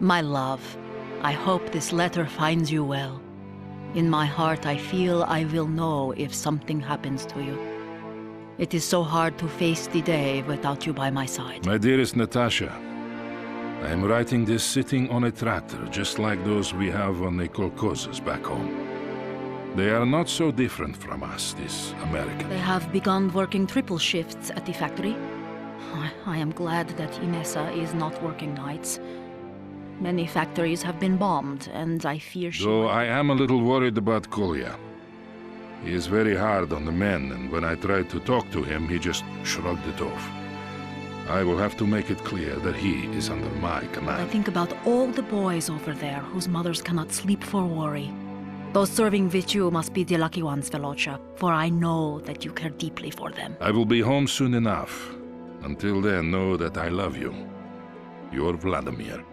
My love, I hope this letter finds you well. In my heart, I feel I will know if something happens to you. It is so hard to face the day without you by my side. My dearest Natasha, I am writing this sitting on a tractor, just like those we have on the kolkhozes back home. They are not so different from us, these Americans. They have begun working triple shifts at the factory. I am glad that Inessa is not working nights. Many factories have been bombed, and I fear she... Though I am a little worried about Kolya. He is very hard on the men, and when I tried to talk to him, he just shrugged it off. I will have to make it clear that he is under my command. I think about all the boys over there whose mothers cannot sleep for worry. Those serving with you must be the lucky ones, Velocha, for I know that you care deeply for them. I will be home soon enough. Until then, know that I love you. Your Vladimir.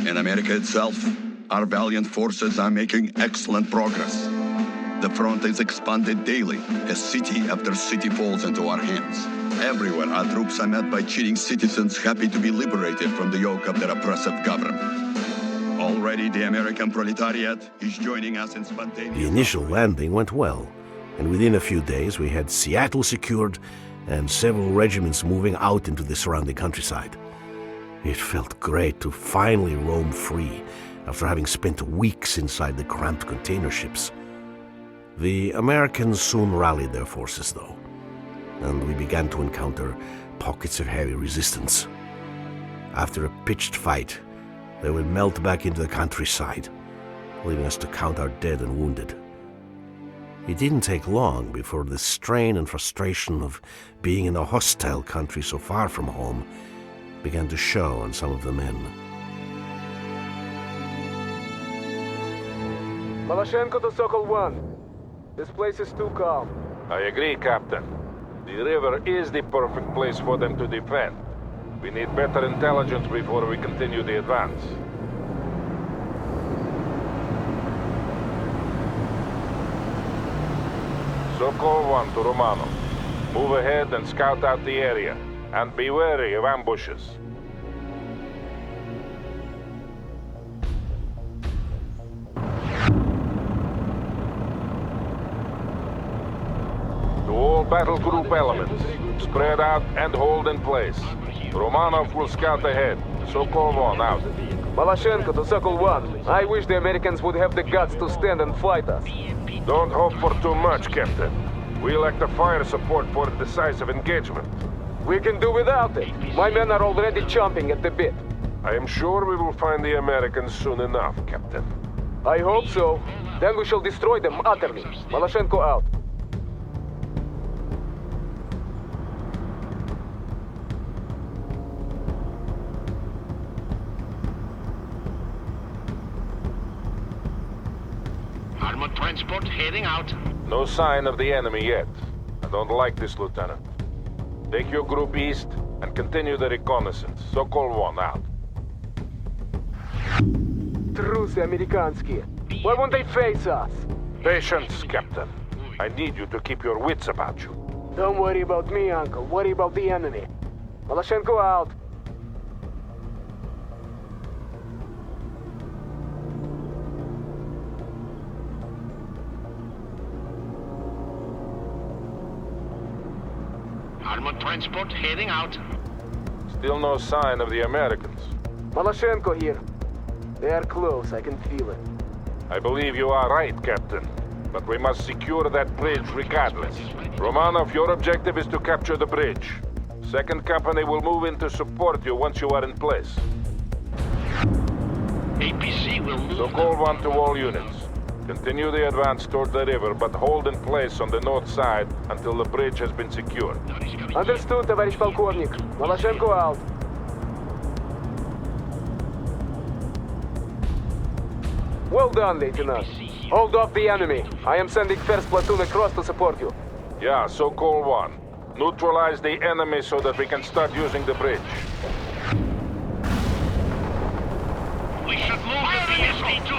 In America itself, our valiant forces are making excellent progress. The front is expanded daily as city after city falls into our hands. Everywhere, our troops are met by cheating citizens happy to be liberated from the yoke of their oppressive government. Already, the American proletariat is joining us in spontaneous... The initial landing went well, and within a few days we had Seattle secured and several regiments moving out into the surrounding countryside. It felt great to finally roam free after having spent weeks inside the cramped container ships. The Americans soon rallied their forces, though, and we began to encounter pockets of heavy resistance. After a pitched fight, they would melt back into the countryside, leaving us to count our dead and wounded. It didn't take long before the strain and frustration of being in a hostile country so far from home began to show on some of the men. Malashenko to Sokol 1. This place is too calm. I agree, Captain. The river is the perfect place for them to defend. We need better intelligence before we continue the advance. Sokol 1 to Romanov. Move ahead and scout out the area. And be wary of ambushes. To all battle group elements, spread out and hold in place. Romanov will scout ahead. Sokol 1 out. Malashenko to Sokol 1. I wish the Americans would have the guts to stand and fight us. Don't hope for too much, Captain. We lack the fire support for a decisive engagement. We can do without it. My men are already chomping at the bit. I am sure we will find the Americans soon enough, Captain. I hope so. Then we shall destroy them utterly. Malashenko out. Armored transport heading out. No sign of the enemy yet. I don't like this, Lieutenant. Take your group east and continue the reconnaissance. Sokol 1 out. Трусы американские. Why won't they face us? Patience, Captain. I need you to keep your wits about you. Don't worry about me, Uncle. Worry about the enemy. Malashenko out. Armored transport heading out. Still no sign of the Americans. Malashenko here. They are close, I can feel it. I believe you are right, Captain. But we must secure that bridge regardless. Romanov, your objective is to capture the bridge. Second Company will move in to support you once you are in place. APC will move. Sokol 1 to all units. Continue the advance toward the river, but hold in place on the north side until the bridge has been secured. Understood, товарищ полковник. Malashenko out. Well done, Lieutenant. Hold off the enemy. I am sending first platoon across to support you. Yeah, Sokol 1. Neutralize the enemy so that we can start using the bridge. We should move the BSV-2.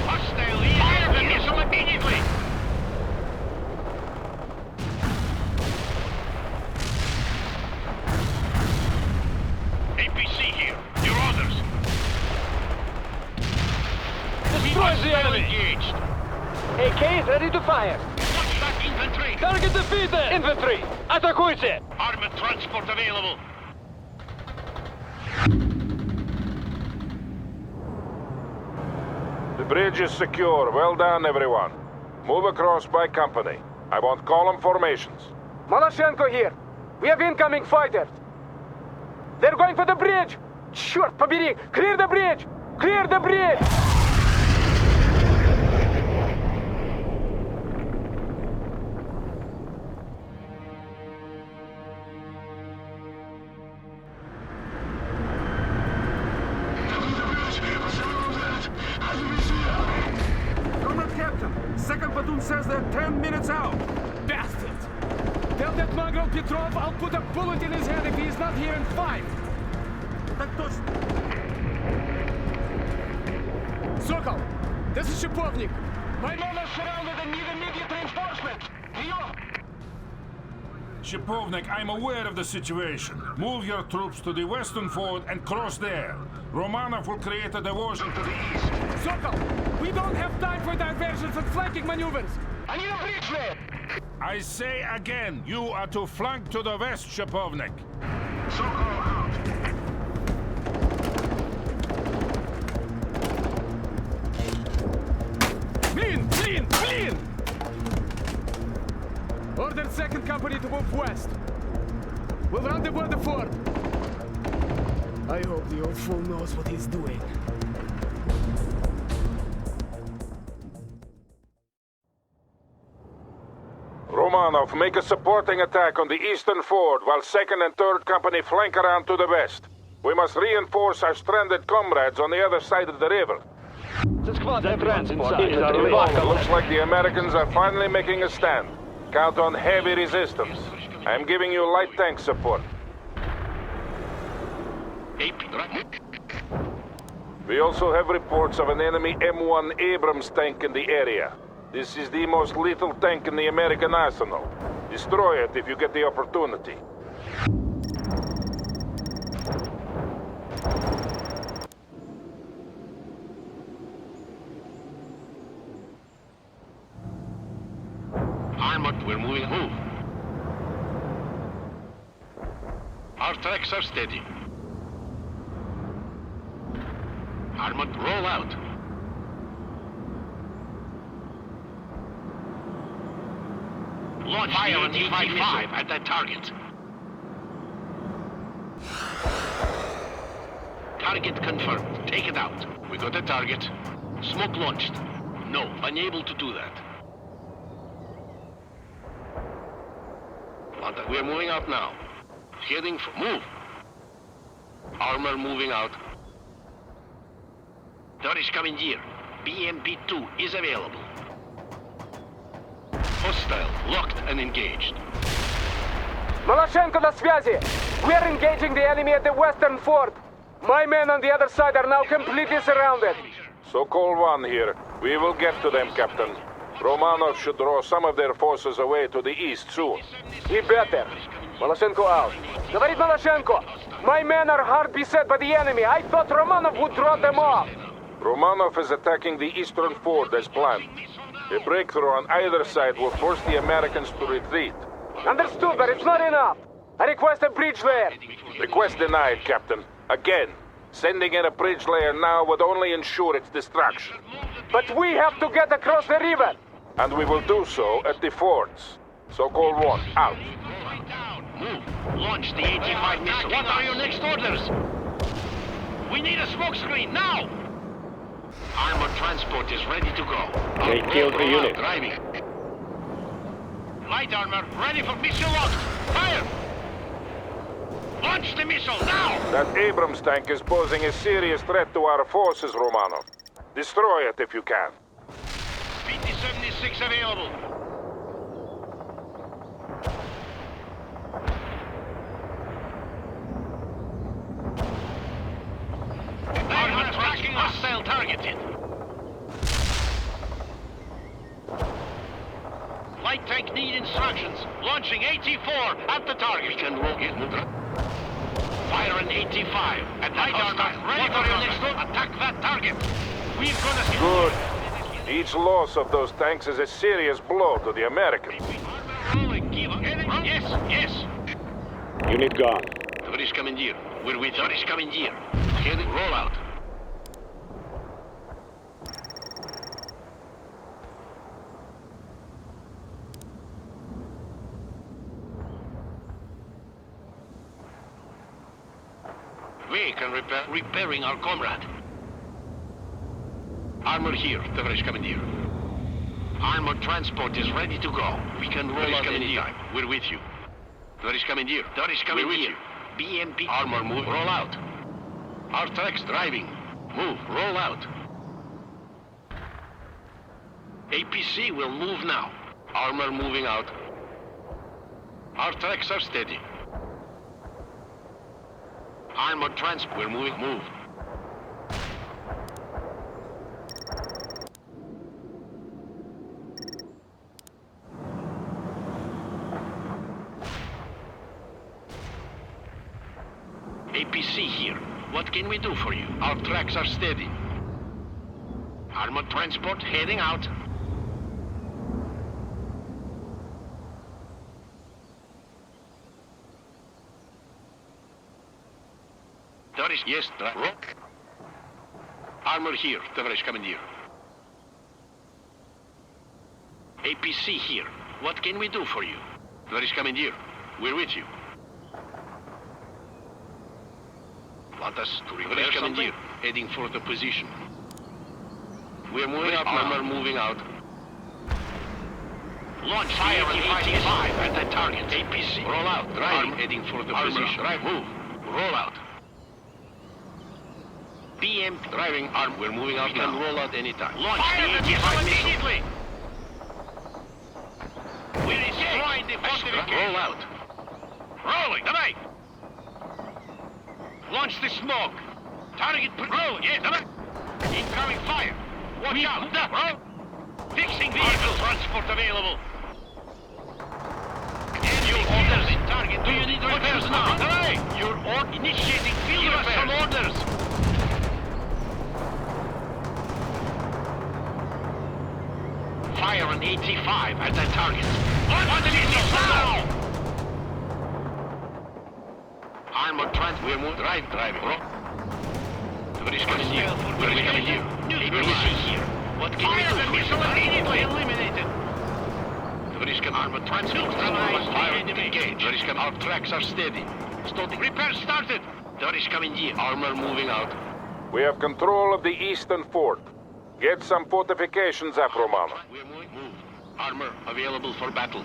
Hostile here. Fire the missile immediately. destroys the enemy! Engaged. AK is ready to fire! Watch that infantry! Target defeated! Infantry! Атакуйте! Armored transport available. The bridge is secure. Well done, everyone. Move across by company. I want column formations. Maloshenko here! We have incoming fighters! They're going for the bridge! Черт побери! Clear the bridge! Clear the bridge! Comrade Captain, second platoon says they're 10 minutes out. Bastards! Tell that mongrel Petrov I'll put a bullet in his head if he's not here in 5! Так точно. Sokol! This is Shapovnik! My men are surrounded and need immediate reinforcement! Prior! Shapovnik, I'm aware of the situation. Move your troops to the western ford and cross there. Romanov will create a diversion to the east. Sokol! We don't have time for diversions and flanking maneuvers! I need a bridge there! I say again, you are to flank to the west, Shapovnik. Блин! Order second company to move west. We'll rendezvous at the fort. I hope the old fool knows what he's doing. Romanov, make a supporting attack on the eastern ford while 2nd and 3rd Company flank around to the west. We must reinforce our stranded comrades on the other side of the river. Looks Looks like the Americans are finally making a stand. Count on heavy resistance. I am giving you light tank support. We also have reports of an enemy M1 Abrams tank in the area. This is the most lethal tank in the American arsenal. Destroy it if you get the opportunity. Armored, we're moving. Move. Our tracks are steady. Armored, roll out. Launch fire on T-55 at that target. Target confirmed. Take it out. We got a target. Smoke launched. No, unable to do that. We're moving out now. Heading for... Move! Armor moving out. Tоварищ командир, BMP-2 is available. Hostile, locked and engaged. Maloshenko на связи! We're engaging the enemy at the western fort. My men on the other side are now completely surrounded. Sokol 1 here. We will get to them, Captain. Romanov should draw some of their forces away to the east soon. We better. Maloshenko out. Говорит Maloshenko, my men are hard beset by the enemy. I thought Romanov would draw them off. Romanov is attacking the eastern ford as planned. A breakthrough on either side will force the Americans to retreat. Understood, but it's not enough. I request a bridge layer. Request denied, Captain. Again. Sending in a bridge layer now would only ensure its destruction. But we have to get across the river. And we will do so at the forts. Sokol 1, out. Move. Launch the 85 missile. What are your next orders? We need a smoke screen, now! Armored transport is ready to go. They killed the unit. Driving. Light armor, ready for missile lock. Fire! Launch the missile, now! That Abrams tank is posing a serious threat to our forces, Romanov. Destroy it if you can. PT-76 available. Armored tracking hostile targeted. Light tank need instructions. Launching AT-4 at the target. We can walk it. Fire an AT-5 at light armor. Ready for your next one. Attack that target. We're gonna... Good. Each loss of those tanks is a serious blow to the Americans. Rolling, give up. Yes, yes. Unit gone. Товарищ командир, we're with you. Товарищ командир, heading roll out. We can repairing our comrade. Armor here, товарищ командир. Armor transport is ready to go. We can roll out anytime. We're with you. Товарищ командир, we're with you. BMP armor move, roll out. Our trucks driving. Move, roll out. APC will move now. Armor moving out. Our trucks are steady. Armor transport, we're moving, move. APC here. What can we do for you? Our tracks are steady. Armored transport heading out. Товарищ, yes, Armor here, товарищ командир. APC here. What can we do for you? Товарищ командир, we're with you. Want us to repair something? Heading for the position. We're moving out now. Armor moving out. Launch fire on 85 at the target. APC. Roll out. Driving. Heading for the position. Drive. Move. Roll out. PM driving arm. We're moving out now. Can roll out anytime. Launch fire the 85 immediately. We're destroying the fortification. Roll out. Rolling. Давай. Launch the smoke. Target rolling. Yes, давай. Incoming fire. Watch out. Bro. Fixing vehicle transport available. Your orders in target. Do you need repairs now? Давай. Your order initiating field repairs. Give us some orders. Fire on 85 at that target. Launch the missiles now. Armored transport. We're moving. Driving, bro. Tоварищ командир. Tоварищ командир. APC here. What can we do? Fire the missile immediately. Eliminated. Tоварищ командир. Armored transport. Fire engaged. Tоварищ командир. Our tracks are steady. Repair started. Tоварищ командир. Armor moving out. We have control of the eastern fort. Get some fortifications up, Romano. We're moving. Move. Armor available for battle.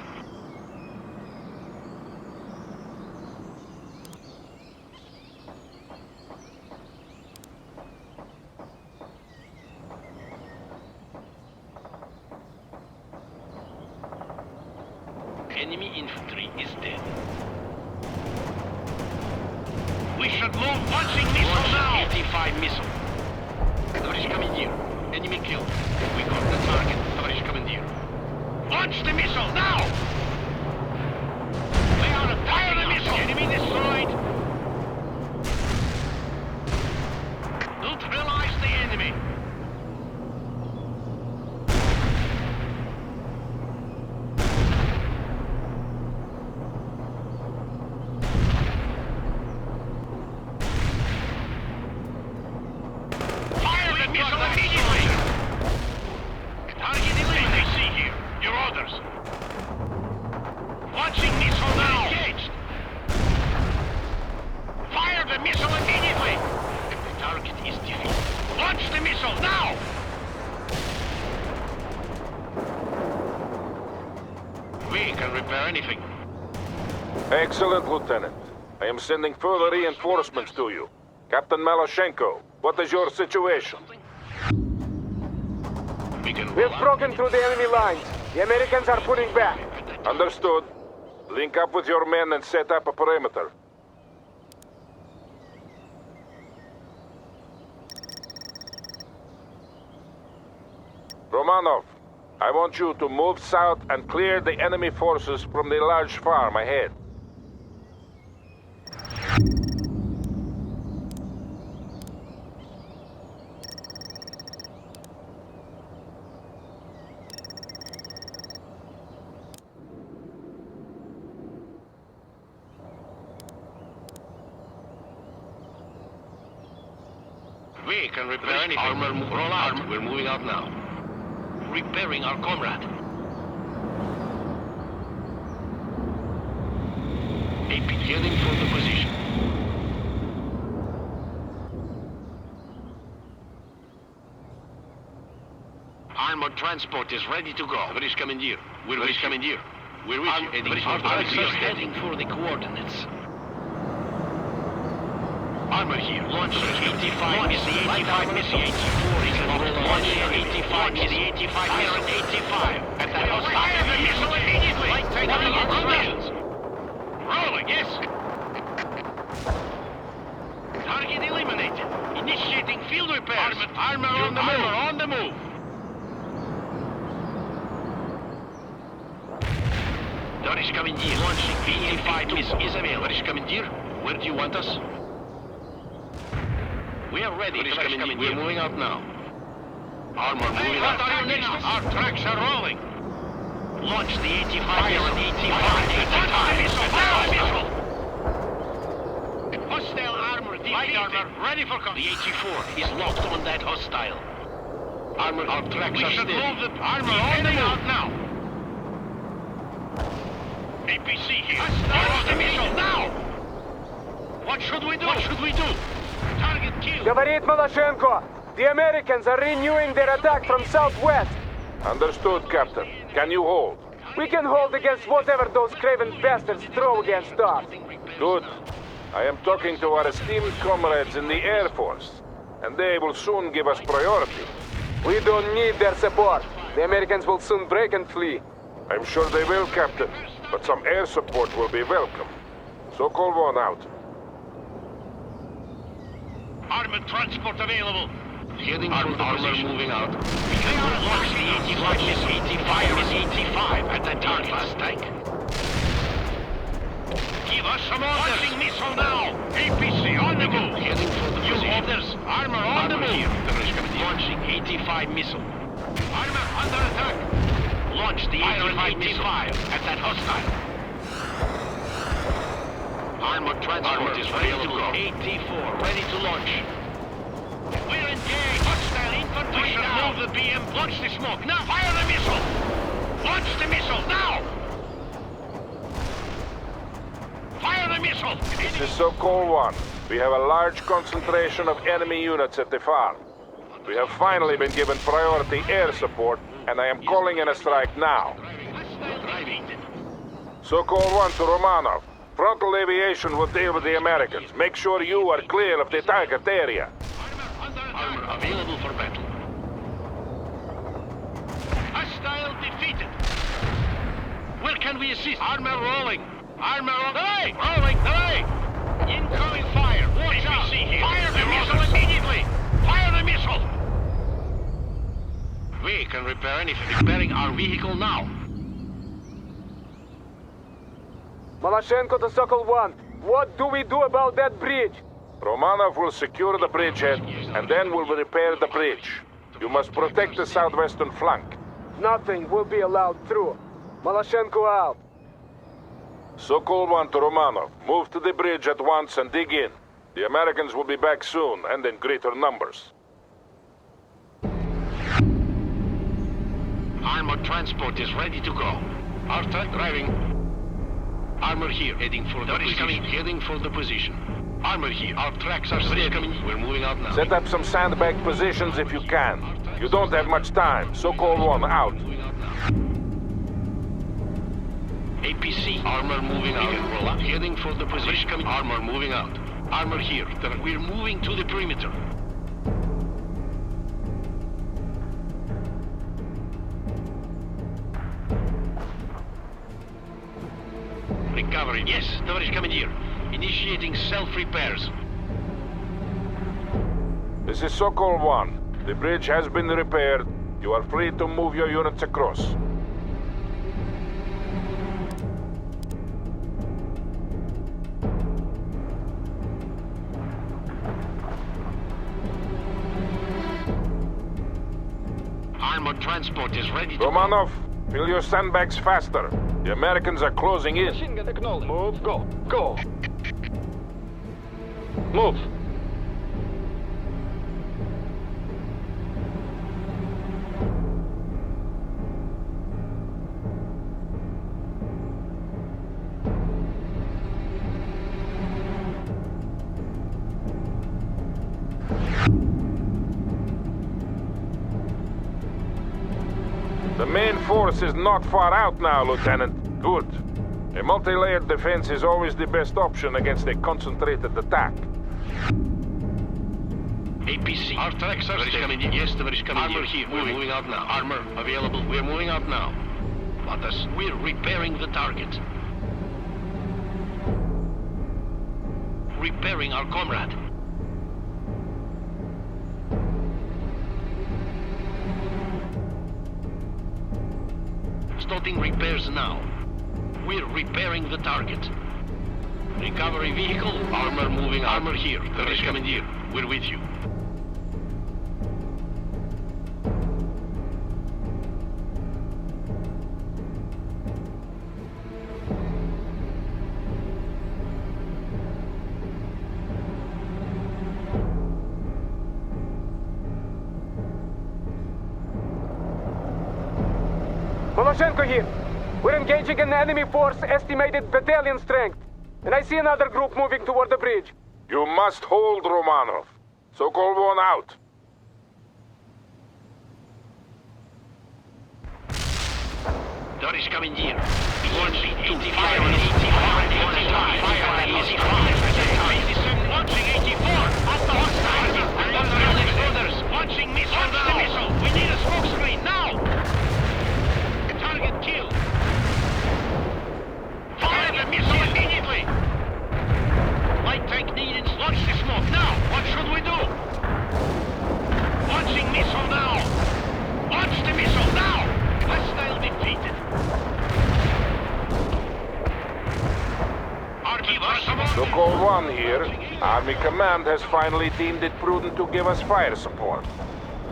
Enemy infantry is dead. We should move. Launching missile now. 85 missile. Товарищ командир. Enemy killed. We got the target. Товарищ командир. Launch the missile now. They are attacking the missile. Enemy destroyed. Neutralize the enemy. Excellent, Lieutenant. I am sending further reinforcements to you. Captain Maloshenko, what is your situation? We've broken through the enemy lines. The Americans are pulling back. Understood. Link up with your men and set up a perimeter. Romanov, I want you to move south and clear the enemy forces from the large farm ahead. We can repair anything. Armor, roll out. We're moving out now. Repairing our comrade. AP heading for the position. Armored transport is ready to go. Tоварищ командир. We're with you. We're with you. Heading for the coordinates. Armor here. Launch 85 is the 85 missile. 84 is the launch 85 is the 85 missile. 85. At that house. Fire the missile immediately. Taking instructions. Rolling, yes. Target eliminated. Initiating field repairs. Armor on the move. Товарищ командир. Launching 85 missile is available. Товарищ командир, where do you want us? We are ready, Tоварищ командир. We're moving out now. Armor moving out. Our tracks are rolling. Launch the 85 missile. 85 missile. Hostile armor defeated. Light armor ready for combat. The 84 is locked on that hostile. Armor, our tracks are steady. We should move the armor on the move now. APC here. Launch the missile now. What should we do? Target killed. Говорит Малашенко. The Americans are renewing their attack from southwest. Understood, Captain. Can you hold? We can hold against whatever those craven bastards throw against us. Good. I am talking to our esteemed comrades in the Air Force, and they will soon give us priority. We don't need their support. The Americans will soon break and flee. I'm sure they will, Captain, but some air support will be welcome. Sokol 1 out. Armored transport available. Heading for the position. Moving out. We can launch the 85 missile. 85 is 85 at that target. Fast tank. Give us some orders. Launching missile now. APC on the move. Heading for the position. Orders. Armor on the move. Launching 85 missile. Armor under attack. Launch the 85 missile at that hostile. Armored transport is ready to go. 84 ready to launch. We're engaged. Hostile infantry now. Move the BM. Launch the smoke. Now fire the missile. Launch the missile now. Fire the missile. This is Sokol 1. We have a large concentration of enemy units at the farm. We have finally been given priority air support, and I am calling in a strike now. Sokol 1 to Romanov. Frontal aviation will deal with the Americans. Make sure you are clear of the target area. Armor available for battle. Hostile defeated. Where can we assist? Armor rolling. Armor rolling. Rolling. Delay. Incoming fire. Watch out. Here. Fire the missile immediately. Fire the missile. We can repair anything. Repairing our vehicle now. Malashенko to Sokol 1. What do we do about that bridge? Romanov will secure the bridgehead, and then we'll repair the bridge. You must protect the southwestern flank. Nothing will be allowed through. Malashенko out. Sokol 1 to Romanov. Move to the bridge at once and dig in. The Americans will be back soon, and in greater numbers. Armored transport is ready to go. Our truck driving. Armor here, heading for the position. Heading for the position. Armor here. Our tracks are steady. We're moving out now. Set up some sandbag positions if you can. You don't have much time. Sokol 1 out. APC. Armor moving out. Heading for the position. Armor moving out. Armor here. We're moving to the perimeter. Recovery. Yes, товарищ командир. Initiating self-repairs. This is Sokol 1. The bridge has been repaired. You are free to move your units across. Armored transport is ready to Romanov, fill your sandbags faster. The Americans are closing in. Move, go, go. move. The main force is not far out now, Lieutenant. Good. A multi-layered defense is always the best option against a concentrated attack. APC. Our tracks are coming in. Yes, the is coming in. Armor here. We're moving out now. Armor available. We're moving out now. Vatas, we're repairing the target. Repairing our comrade. Starting repairs now. We're repairing the target. Recovery vehicle. Armor moving. Armor here. The is coming here. We're with you. Voloshenko here. We're engaging an enemy force estimated battalion strength. And I see another group moving toward the bridge. You must hold, Romanov. Sokol 1 out. That is coming here. Launching 85 and 85. Fire and 85. Launching 84. Off the hostile. Orders. Launching missile now. We need a smoke screen now. Target killed. Fire the missile immediately. Light tank needed. Launch the smoke now. What should we do? Launching missile now. Launch the missile now. Hostile defeated. Sokol 1 here. Army Command has finally deemed it prudent to give us fire support.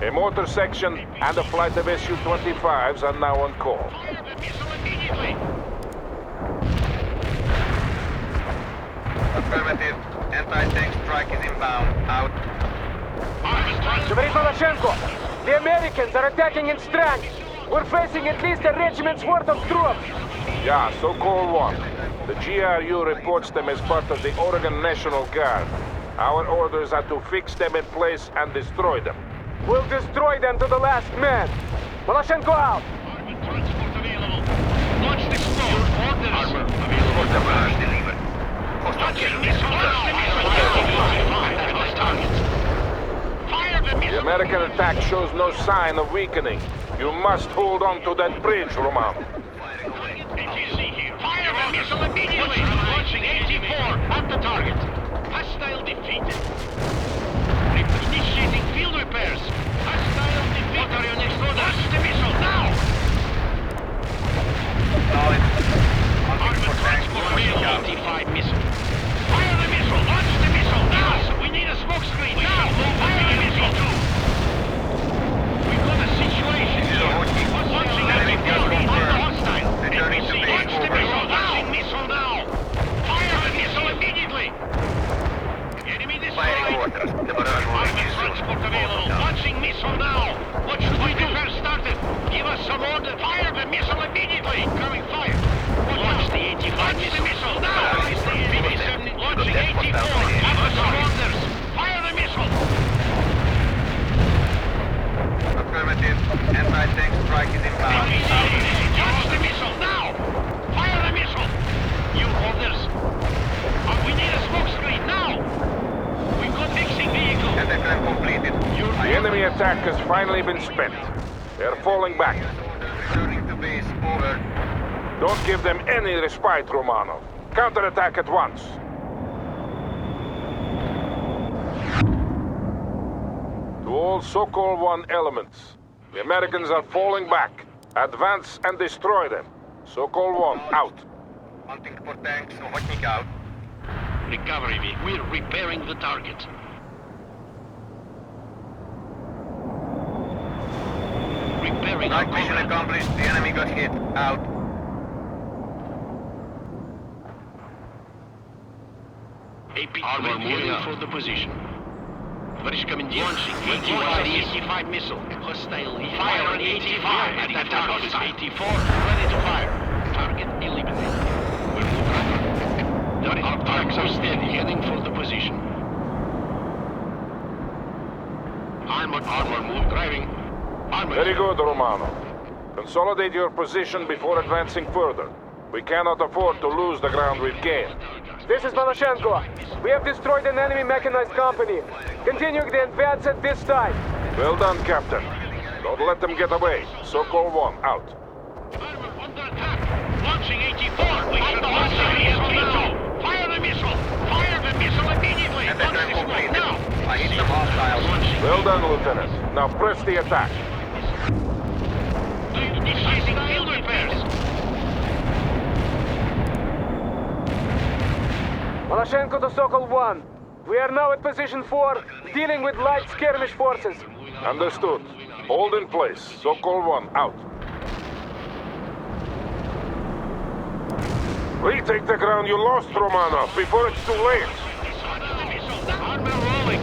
A motor section and a flight of Su-25s are now on call. Fire the missile immediately. Affirmative. Anti-tank strike is inbound. Out. Tоварищ Voloshenko, the Americans are attacking in strength. We're facing at least a regiment's worth of troops. Yeah, Sokol 1. The GRU reports them as part of the Oregon National Guard. Our orders are to fix them in place and destroy them. We'll destroy them to the last man. Voloshenko out. Army transport available. Launch the smoke. Orders. Armor available. Barrage delivered. Launching missile. Launch the missile. Fire the missile. The American attack shows no sign of weakening. You must hold on to that bridge, Roman. ATC here. Fire the missile immediately. Launching 84 at the target. Hostile defeated. Initiating field repairs. Hostile defeated. What are your next orders? Launch the missile now. Armored transport available. 85 missile. Fire the missile. Launch the missile now. We need a smoke screen now. Fire the missile too. We've got a situation here. Launching 84 on the hostile. Returning to base. Launch the missile now. Launching missile now. Fire the missile immediately. Enemy Firing destroyed. orders. The barrage will Armored reach soon. transport available. Launching missile now. What should we do? Repair started. Give us some order. Fire the missile immediately. Coming fire. Launch the 85 missile now. Launching 84. Give us some orders. Fire the missile. Affirmative. Anti-tank strike is inbound. Launch the missile now. Fire the missile. New orders. We need a smoke screen now. We've got mixing vehicle. And the plan completed. The enemy attack has finally been spent. They're falling back. Returning to base. Over. Don't give them any respite, Romanov. Counterattack at once. To all Sokol 1 elements, the Americans are falling back. Advance and destroy them. Sokol 1 out. Hunting for tanks. Ochnik out. Recovery vehicle. We're repairing the target. Repairing our Night mission comrade. accomplished. The enemy got hit. Out. AP armor moving for the position. Tоварищ командир, launching 85 missile. Hostile. Fire on 85 at that target. 84 ready to fire. Target eliminated. We're moving. Our tanks are steady, heading for the position. Armor move driving. Armor. Very good, Romano. Consolidate your position before advancing further. We cannot afford to lose the ground we've gained. This is Maloshenko. We have destroyed an enemy mechanized company. Continuing the advance at this time. Well done, Captain. Don't let them get away. Sokol 1, out. Under attack! Launching 84! We should launch the missile now! Fire the missile! Fire the missile immediately! And then Launch this completed. one now! I hit some hostiles. Well done, Lieutenant. Now press the attack. Initiating field repairs! Maloshenko to Sokol 1. We are now at position 4, dealing with light skirmish forces. Understood. Hold in place. Sokol 1, out. Retake the ground you lost, Romanov, before it's too late. Armor rolling!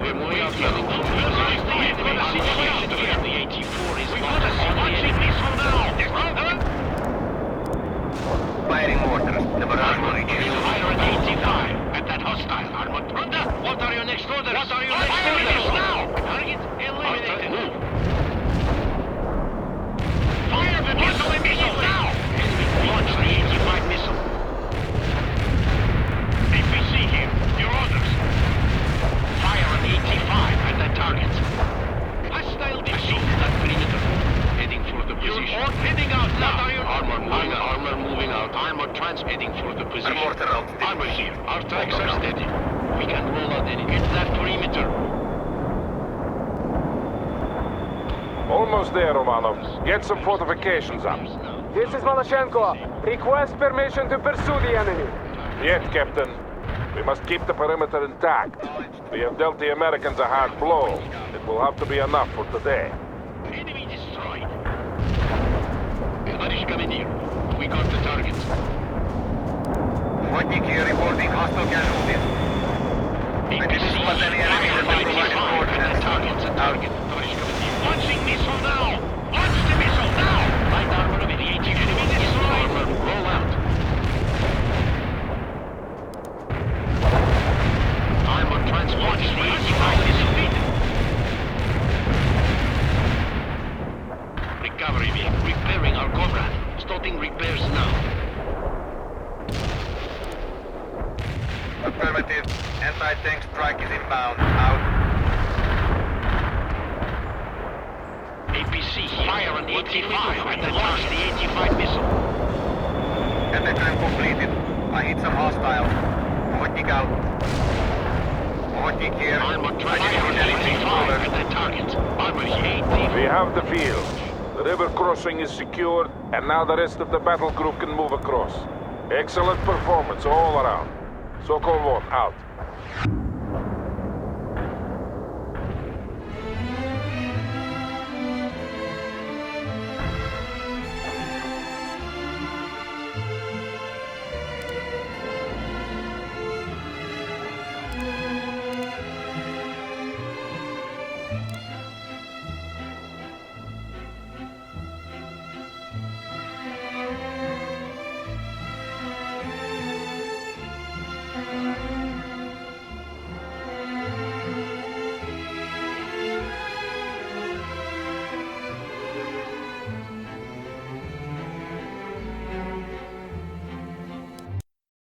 We're moving out now. We've got a situation here. The 84 is not a launching missile now! Firing mortars. The barrage will reach you. Fire at 85 at that hostile armor. Rhonda, what are your next orders? What are your next orders now? Target eliminated. Move. Fire the missile immediately now! Launch the 85 missile. APC here. Your orders. Fire at 85 at that target. Hostile defeat that perimeter. Heading for the position. You're all heading out now. Armor moving out. Armor moving out. Armor heading for the position. Mortar out. Armor here. Our tracks are steady. We can roll out any. Get that perimeter. Almost there, Romanov. Get some fortifications up. This is Maloshenko. Request permission to pursue the enemy. Yet, Captain. We must keep the perimeter intact. We have dealt the Americans a hard blow. It will have to be enough for today. Enemy destroyed. Irish Commandeer. We got the target. Wojtik here reporting hostile casualties. APC, target's a target. Irish Commandeer. Launching missile now! Launch the missile now! Light armor of the 80 enemy destroyed. Armor, roll out. Armor transport is defeated. Recovery vehicle repairing our comrade. Starting repairs now. Affirmative. Anti-tank strike is inbound. Out. APC, fire on 85 and then launch the 85 missile. Anti-tank completed. I hit some hostiles. Wojtik out. Wojtik here. Armor fire on 85 at that target. Armor 80. We have the field. The river crossing is secured, and now the rest of the battle group can move across. Excellent performance all around. Sokol 1, out.